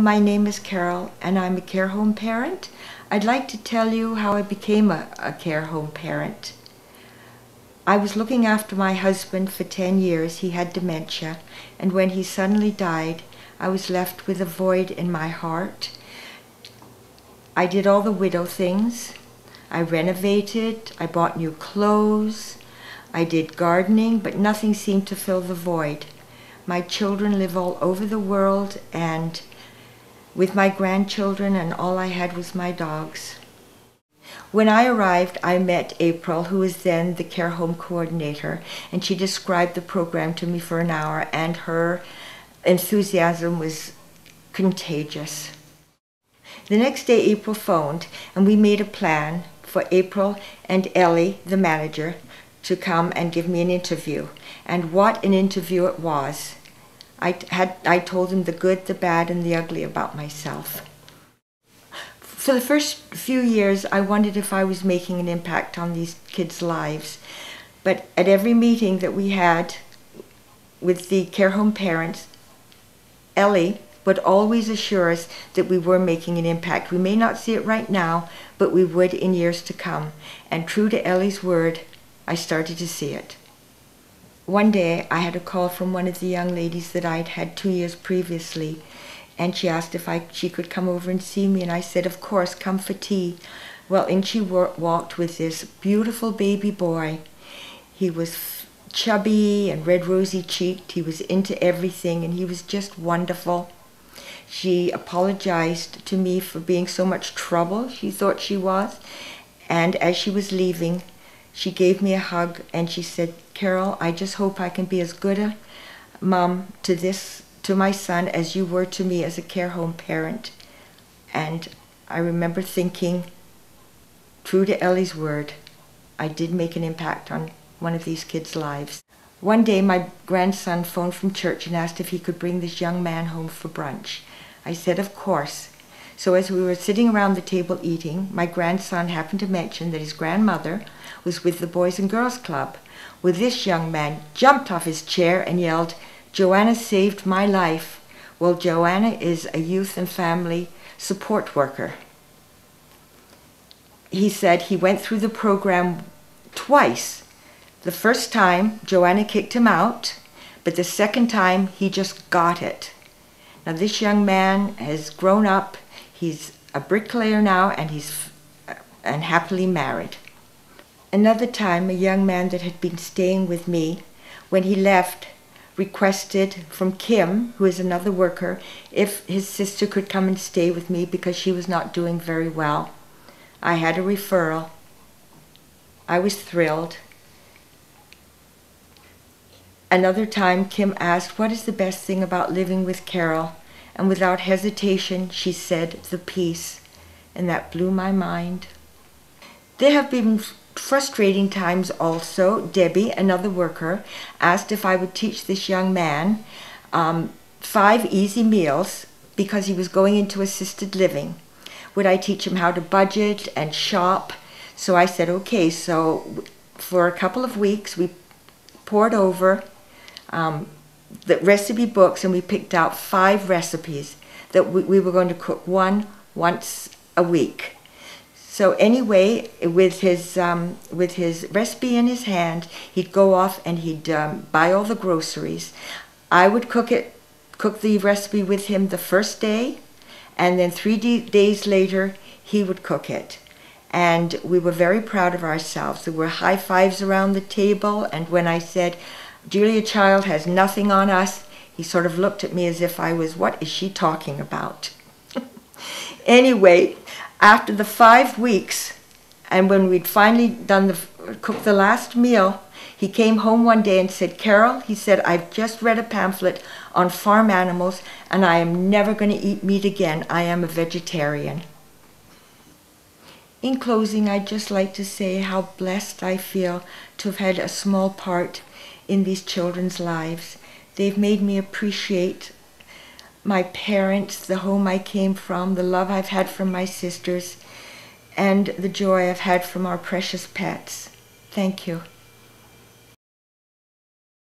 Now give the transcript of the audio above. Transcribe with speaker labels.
Speaker 1: my name is Carol and I'm a care home parent. I'd like to tell you how I became a care home parent. I was looking after my husband for 10 years. He had dementia, and when he suddenly died, I was left with a void in my heart. I did all the widow things. I renovated, I bought new clothes, I did gardening, but nothing seemed to fill the void. My children live all over the world, and with my grandchildren, and all I had was my dogs. When I arrived, I met April, who was then the care home coordinator, and she described the program to me for an hour, and her enthusiasm was contagious. The next day, April phoned, and we made a plan for April and Ellie, the manager, to come and give me an interview. And what an interview it was. I told them the good, the bad, and the ugly about myself. For the first few years, I wondered if I was making an impact on these kids' lives. But at every meeting that we had with the care home parents, Ellie would always assure us that we were making an impact. We may not see it right now, but we would in years to come. And true to Ellie's word, I started to see it. One day, I had a call from one of the young ladies that I'd had 2 years previously, and she asked if she could come over and see me, and I said, of course, come for tea. Well, in she walked with this beautiful baby boy. He was chubby and red rosy cheeked. He was into everything, and he was just wonderful. She apologized to me for being so much trouble, she thought she was, and as she was leaving, she gave me a hug and she said, Carol, I just hope I can be as good a mom to my son as you were to me as a care home parent. And I remember thinking, true to Ellie's word, I did make an impact on one of these kids' lives. One day my grandson phoned from church and asked if he could bring this young man home for brunch. I said, of course. So as we were sitting around the table eating, my grandson happened to mention that his grandmother was with the Boys and Girls Club. Well, this young man jumped off his chair and yelled, Joanna saved my life. Well, Joanna is a youth and family support worker. He said he went through the program twice. The first time, Joanna kicked him out, but the second time, he just got it. Now, this young man has grown up. He's a bricklayer now, and he's happily married. Another time, a young man that had been staying with me, when he left, requested from Kim, who is another worker, if his sister could come and stay with me because she was not doing very well. I had a referral. I was thrilled. Another time, Kim asked, what is the best thing about living with Carol? And without hesitation, she said, the peace. And that blew my mind. There have been frustrating times also. Debbie, another worker, asked if I would teach this young man 5 easy meals because he was going into assisted living. Would I teach him how to budget and shop? So I said, okay. So for a couple of weeks, we poured over the recipe books, and we picked out 5 recipes that we were going to cook once a week. So anyway, with his recipe in his hand, he'd go off and he'd buy all the groceries. I would cook the recipe with him the first day, and then 3 days later, he would cook it. And we were very proud of ourselves. There were high fives around the table, and when I said, Julia Child has nothing on us, he sort of looked at me as if I was, what is she talking about? Anyway, after the 5 weeks, and when we'd finally cooked the last meal, he came home one day and said, Carol, he said, I've just read a pamphlet on farm animals, and I am never going to eat meat again. I am a vegetarian. In closing, I'd just like to say how blessed I feel to have had a small part in these children's lives. They've made me appreciate my parents, the home I came from, the love I've had from my sisters, and the joy I've had from our precious pets. Thank you.